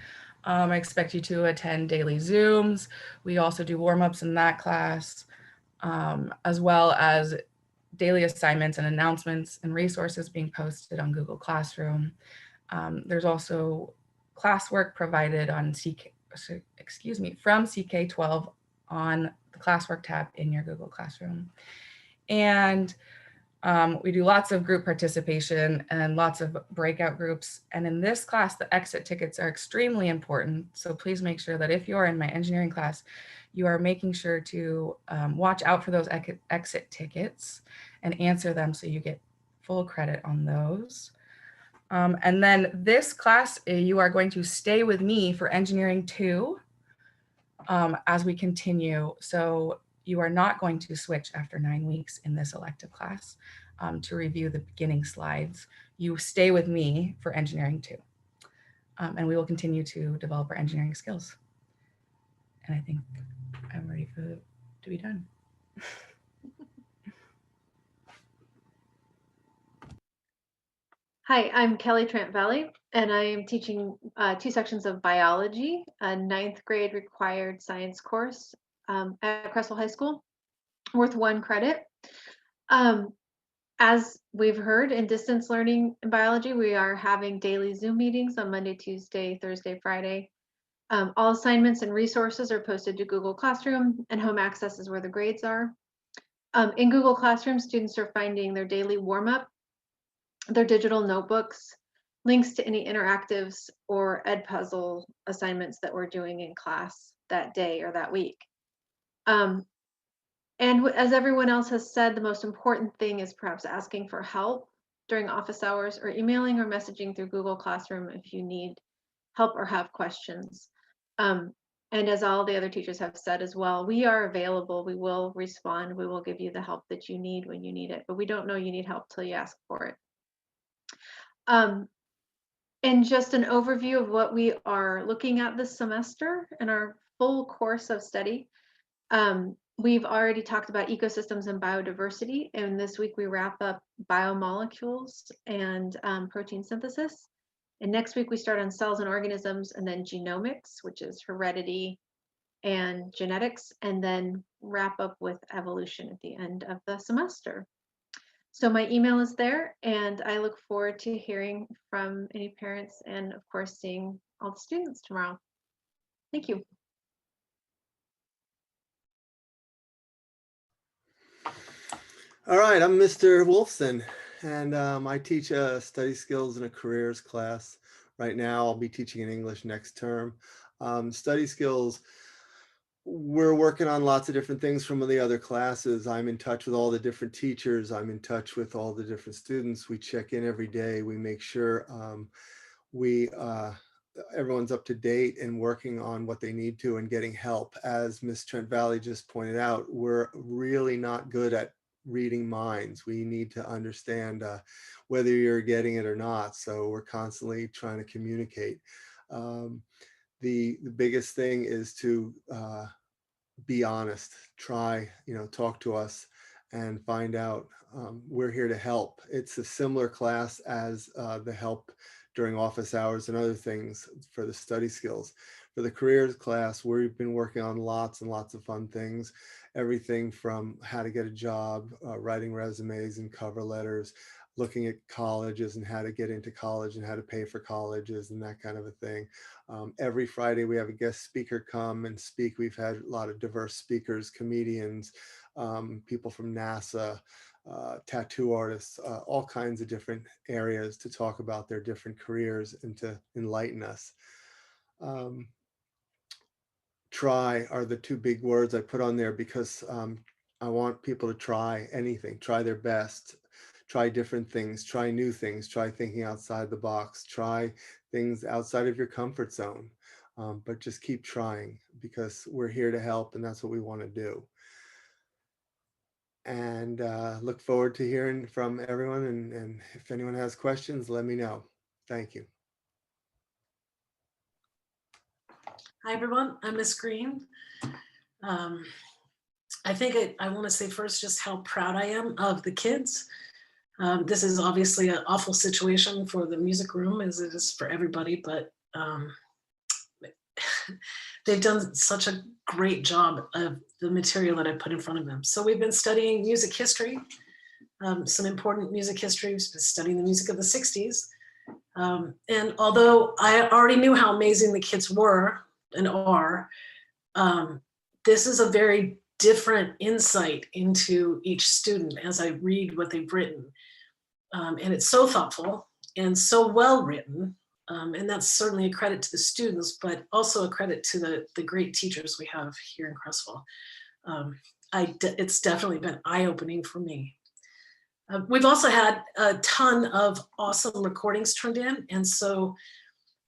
I expect you to attend daily Zooms. We also do warm-ups in that class, as well as daily assignments and announcements and resources being posted on Google Classroom. There's also classwork provided on from CK12 on the classwork tab in your Google Classroom. And we do lots of group participation and lots of breakout groups. And in this class, the exit tickets are extremely important. So please make sure that if you're in my engineering class, you are making sure to watch out for those exit tickets and answer them so you get full credit on those. And then this class, you are going to stay with me for Engineering 2 as we continue. So you are not going to switch after 9 weeks in this elective class to review the beginning slides. You stay with me for Engineering 2. And we will continue to develop our engineering skills. And I think I'm ready to be done. Hi, I'm Kelly Trent Valley, and I am teaching 2 sections of biology, a 9th grade required science course at Creswell High School, worth 1 credit. As we've heard in distance learning in biology, we are having daily Zoom meetings on Monday, Tuesday, Thursday, Friday. All assignments and resources are posted to Google Classroom, and home access is where the grades are. In Google Classroom, students are finding their daily warm-up, their digital notebooks, links to any interactives or Edpuzzle assignments that we're doing in class that day or that week. And as everyone else has said, the most important thing is perhaps asking for help during office hours or emailing or messaging through Google Classroom if you need help or have questions. And as all the other teachers have said as well, we are available. We will respond. We will give you the help that you need when you need it, but we don't know you need help till you ask for it. And just an overview of what we are looking at this semester in our full course of study. We've already talked about ecosystems and biodiversity, and this week we wrap up biomolecules and protein synthesis. And next week we start on cells and organisms, and then genomics, which is heredity and genetics, and then wrap up with evolution at the end of the semester. So my email is there, and I look forward to hearing from any parents and, of course, seeing all the students tomorrow. Thank you. All right, I'm Mr. Wolfson, and I teach study skills in a careers class. Right now, I'll be teaching in English next term. Study skills, we're working on lots of different things from the other classes. I'm in touch with all the different teachers. I'm in touch with all the different students. We check in every day. We make sure everyone's up to date and working on what they need to and getting help. As Ms. Trent Valley just pointed out, we're really not good at reading minds. We need to understand whether you're getting it or not. So we're constantly trying to communicate. The biggest thing is to be honest, try, talk to us and find out. We're here to help. It's a similar class as the help during office hours and other things for the study skills. For the careers class, we've been working on lots and lots of fun things, everything from how to get a job, writing resumes and cover letters, looking at colleges and how to get into college and how to pay for colleges and that kind of a thing. Every Friday we have a guest speaker come and speak. We've had a lot of diverse speakers, comedians, people from NASA, tattoo artists, all kinds of different areas to talk about their different careers and to enlighten us. Try are the two big words I put on there because I want people to try anything, try their best, try different things, try new things, try thinking outside the box, try things outside of your comfort zone, but just keep trying because we're here to help and that's what we want to do. And look forward to hearing from everyone. And if anyone has questions, let me know. Thank you. Hi, everyone. I'm Miss Green. I think I want to say first just how proud I am of the kids. This is obviously an awful situation for the music room as it is for everybody, but they've done such a great job of the material that I put in front of them. So we've been studying music history, some important music history. We've been studying the music of the 60s. And although I already knew how amazing the kids were and are, this is a very different insight into each student as I read what they've written. And it's so thoughtful and so well written. And that's certainly a credit to the students, but also a credit to the great teachers we have here in Creswell. It's definitely been eye-opening for me. We've also had a ton of awesome recordings turned in. And so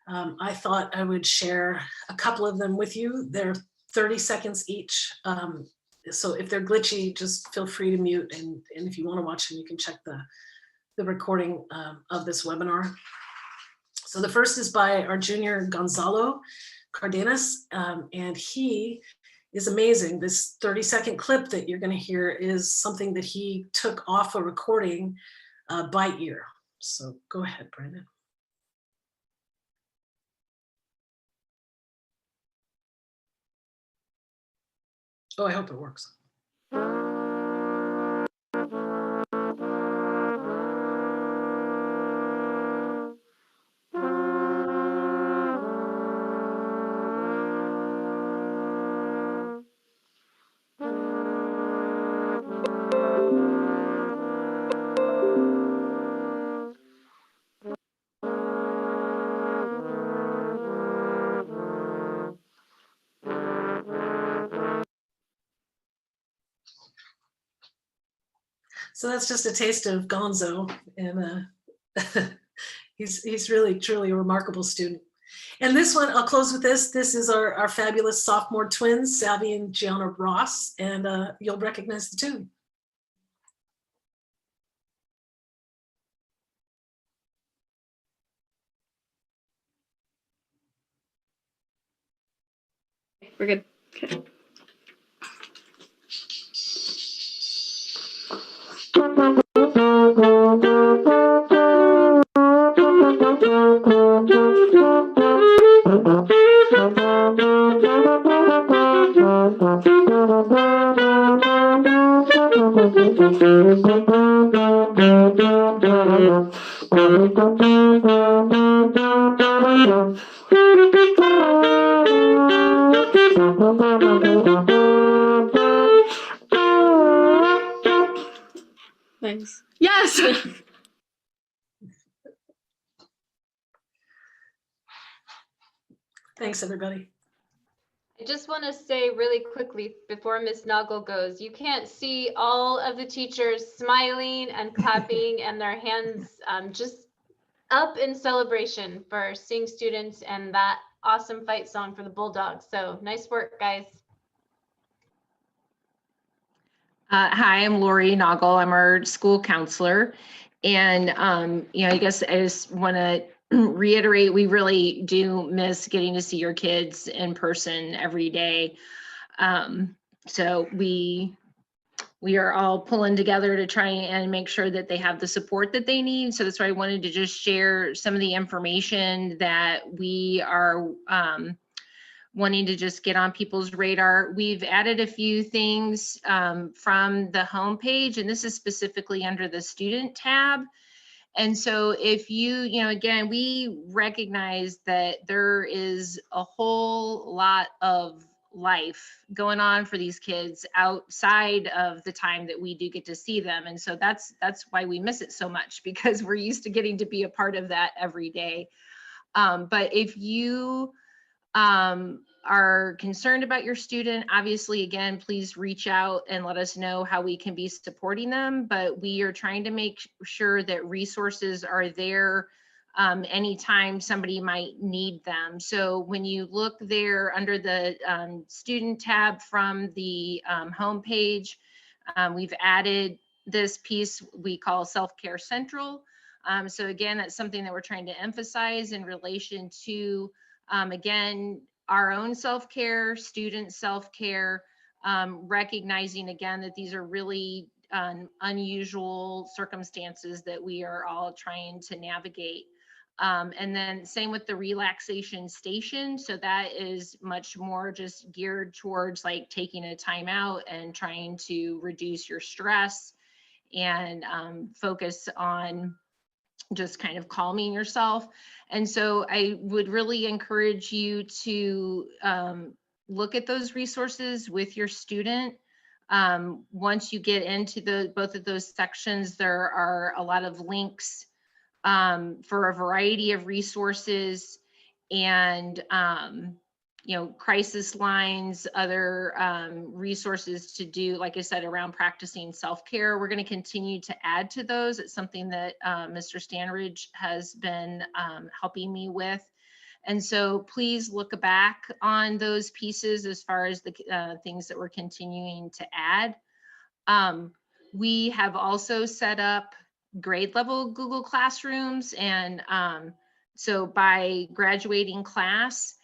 I thought I would share a couple of them with you. They're 30 seconds each. So if they're glitchy, just feel free to mute. And if you want to watch them, you can check the recording of this webinar. So the first is by our junior Gonzalo Cardenas, and he is amazing. This 30-second clip that you're going to hear is something that he took off a recording by ear. So go ahead, Brandon. Oh, I hope it works. So that's just a taste of Gonzo, and he's really truly a remarkable student. And this one, I'll close with this. This is our fabulous sophomore twins, Savvy and Gianna Ross, and you'll recognize the tune. We're good. Okay. Thanks. Yes. Thanks, everybody. I just want to say really quickly before Ms. Noggle goes, you can't see all of the teachers smiling and clapping and their hands just up in celebration for seeing students and that awesome fight song for the Bulldogs. So nice work, guys. Hi, I'm Lori Noggle. I'm our school counselor. And, I guess I just want to reiterate, we really do miss getting to see your kids in person every day. So we are all pulling together to try and make sure that they have the support that they need. So that's why I wanted to just share some of the information that we are wanting to just get on people's radar. We've added a few things from the homepage, and this is specifically under the student tab. And so if you, again, we recognize that there is a whole lot of life going on for these kids outside of the time that we do get to see them. And so that's why we miss it so much, because we're used to getting to be a part of that every day. But if you are concerned about your student, obviously, again, please reach out and let us know how we can be supporting them. But we are trying to make sure that resources are there anytime somebody might need them. So when you look there under the student tab from the homepage, we've added this piece we call Self-Care Central. So again, that's something that we're trying to emphasize in relation to, again, our own self-care, student self-care, recognizing again that these are really unusual circumstances that we are all trying to navigate. And then same with the relaxation station. So that is much more just geared towards like taking a time out and trying to reduce your stress and focus on just kind of calming yourself. And so I would really encourage you to look at those resources with your student. Once you get into both of those sections, there are a lot of links for a variety of resources and crisis lines, other resources to do, like I said, around practicing self-care. We're going to continue to add to those. It's something that Mr. Stanridge has been helping me with. And so please look back on those pieces as far as the things that we're continuing to add. We have also set up grade level Google Classrooms. And so by graduating class,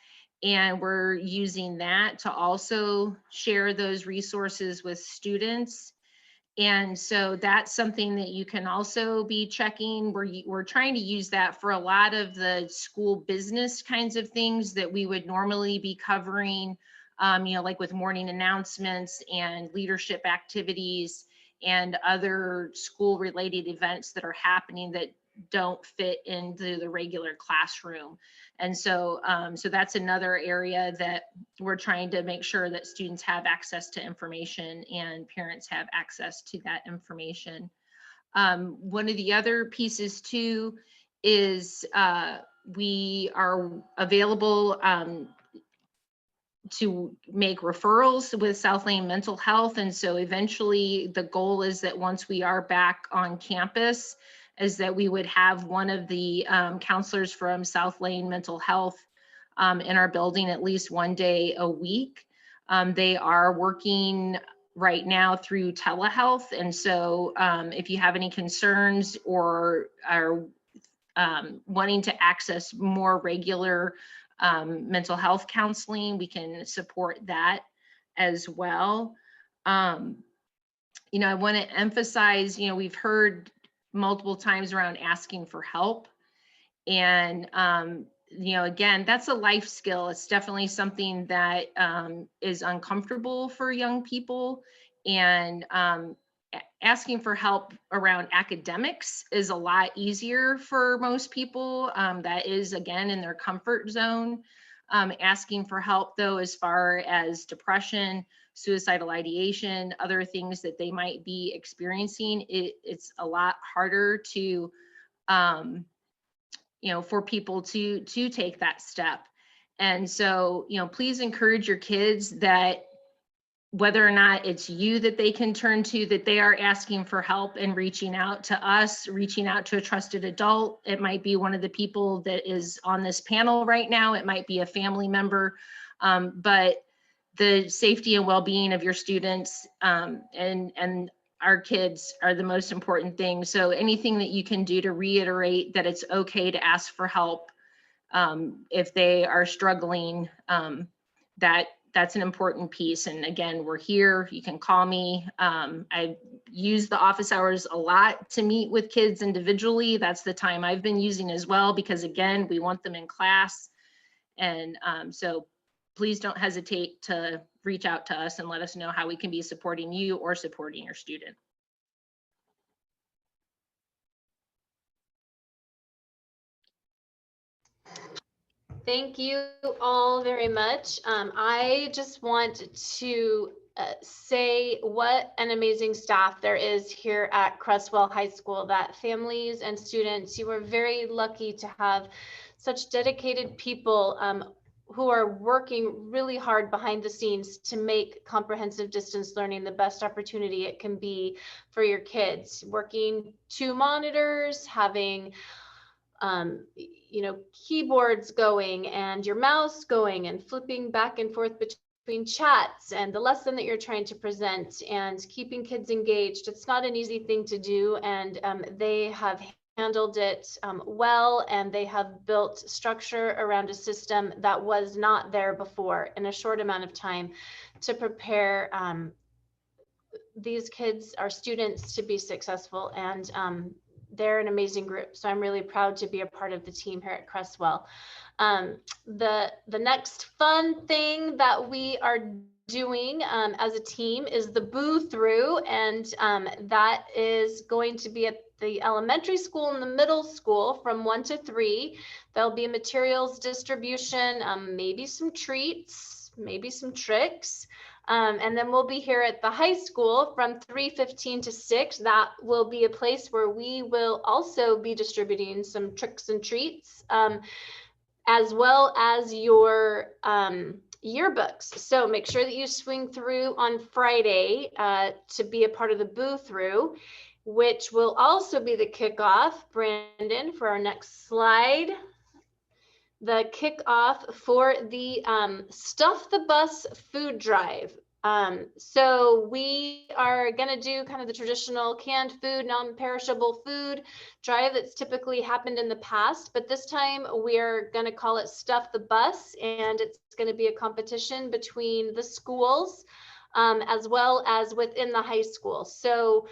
and we're using that to also share those resources with students. And so that's something that you can also be checking. We're trying to use that for a lot of the school business kinds of things that we would normally be covering, like with morning announcements and leadership activities and other school related events that are happening that don't fit into the regular classroom. And so, so that's another area that we're trying to make sure that students have access to information and parents have access to that information. One of the other pieces too is we are available to make referrals with South Lane Mental Health. And so eventually the goal is that once we are back on campus, is that we would have one of the counselors from South Lane Mental Health in our building at least one day a week. They are working right now through telehealth. And so if you have any concerns or are wanting to access more regular mental health counseling, we can support that as well. I want to emphasize, we've heard multiple times around asking for help. And, again, that's a life skill. It's definitely something that is uncomfortable for young people. And asking for help around academics is a lot easier for most people. That is, again, in their comfort zone. Asking for help, though, as far as depression, suicidal ideation, other things that they might be experiencing, it's a lot harder to, for people to take that step. And so, please encourage your kids that whether or not it's you that they can turn to, that they are asking for help and reaching out to us, reaching out to a trusted adult. It might be one of the people that is on this panel right now. It might be a family member, but the safety and well-being of your students and our kids are the most important thing. So anything that you can do to reiterate that it's okay to ask for help if they are struggling, that's an important piece. And again, we're here, you can call me. I use the office hours a lot to meet with kids individually. That's the time I've been using as well, because again, we want them in class. And so please don't hesitate to reach out to us and let us know how we can be supporting you or supporting your student. Thank you all very much. I just want to say what an amazing staff there is here at Cresswell High School, that families and students, you are very lucky to have such dedicated people who are working really hard behind the scenes to make comprehensive distance learning the best opportunity it can be for your kids. Working 2 monitors, having keyboards going and your mouse going and flipping back and forth between chats and the lesson that you're trying to present and keeping kids engaged. It's not an easy thing to do, and they have handled it well, and they have built structure around a system that was not there before in a short amount of time to prepare these kids, our students, to be successful. And they're an amazing group. So I'm really proud to be a part of the team here at Cresswell. The next fun thing that we are doing as a team is the Boo Through, and that is going to be at the elementary school and the middle school from 1 to 3. There'll be materials distribution, maybe some treats, maybe some tricks. And then we'll be here at the high school from 3:15 to 6. That will be a place where we will also be distributing some tricks and treats, as well as your yearbooks. So make sure that you swing through on Friday to be a part of the Boo Through, which will also be the kickoff, Brandon, for our next slide. The kickoff for the Stuff the Bus food drive. So we are going to do kind of the traditional canned food, non-perishable food drive that's typically happened in the past, but this time we're going to call it Stuff the Bus, and it's going to be a competition between the schools as well as within the high school. So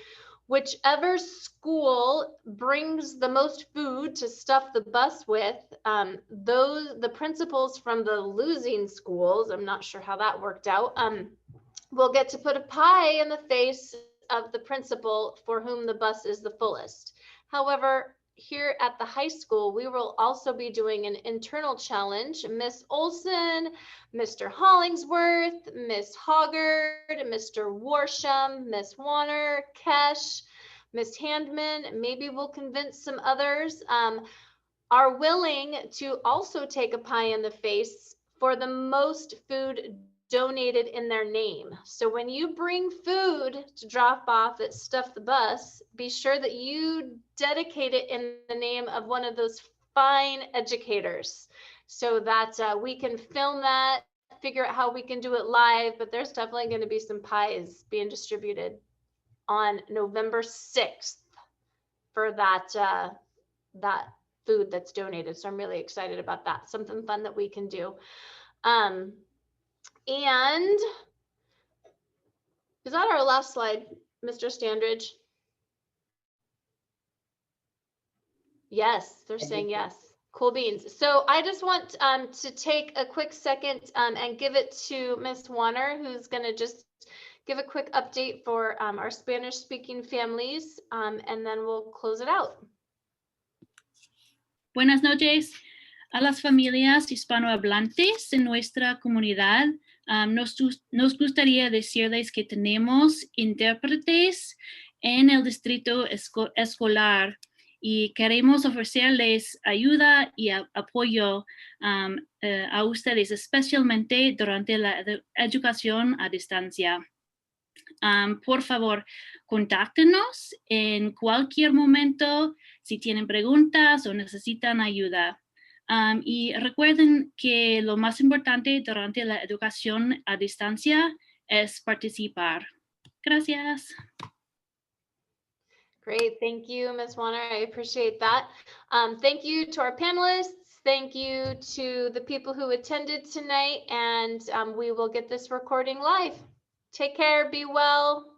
whichever school brings the most food to stuff the bus with, the principals from the losing schools, I'm not sure how that worked out, will get to put a pie in the face of the principal for whom the bus is the fullest. However, here at the high school, we will also be doing an internal challenge. Miss Olson, Mr. Hollingsworth, Miss Hoggard, Mr. Warsham, Miss Warner, Kesh, Miss Handman, maybe we'll convince some others, are willing to also take a pie in the face for the most food donated in their name. So when you bring food to drop off at Stuff the Bus, be sure that you dedicate it in the name of one of those fine educators, so that we can film that, figure out how we can do it live. But there's definitely going to be some pies being distributed on November 6th for that that food that's donated. So I'm really excited about that. Something fun that we can do. And is that our last slide, Mr. Standridge? Yes, they're saying yes. Cool beans. So I just want to take a quick second and give it to Miss Warner, who's going to just give a quick update for our Spanish-speaking families, and then we'll close it out. Buenas noches a las familias hispanohablantes en nuestra comunidad. Nos gustaría decirles que tenemos intérpretes en el distrito escolar y queremos ofrecerles ayuda y apoyo a ustedes, especialmente durante la educación a distancia. Por favor, contáctenos en cualquier momento si tienen preguntas o necesitan ayuda. Y recuerden que lo más importante durante la educación a distancia es participar. Gracias. Great, thank you, Ms. Warner. I appreciate that. Thank you to our panelists. Thank you to the people who attended tonight, and we will get this recording live. Take care, be well.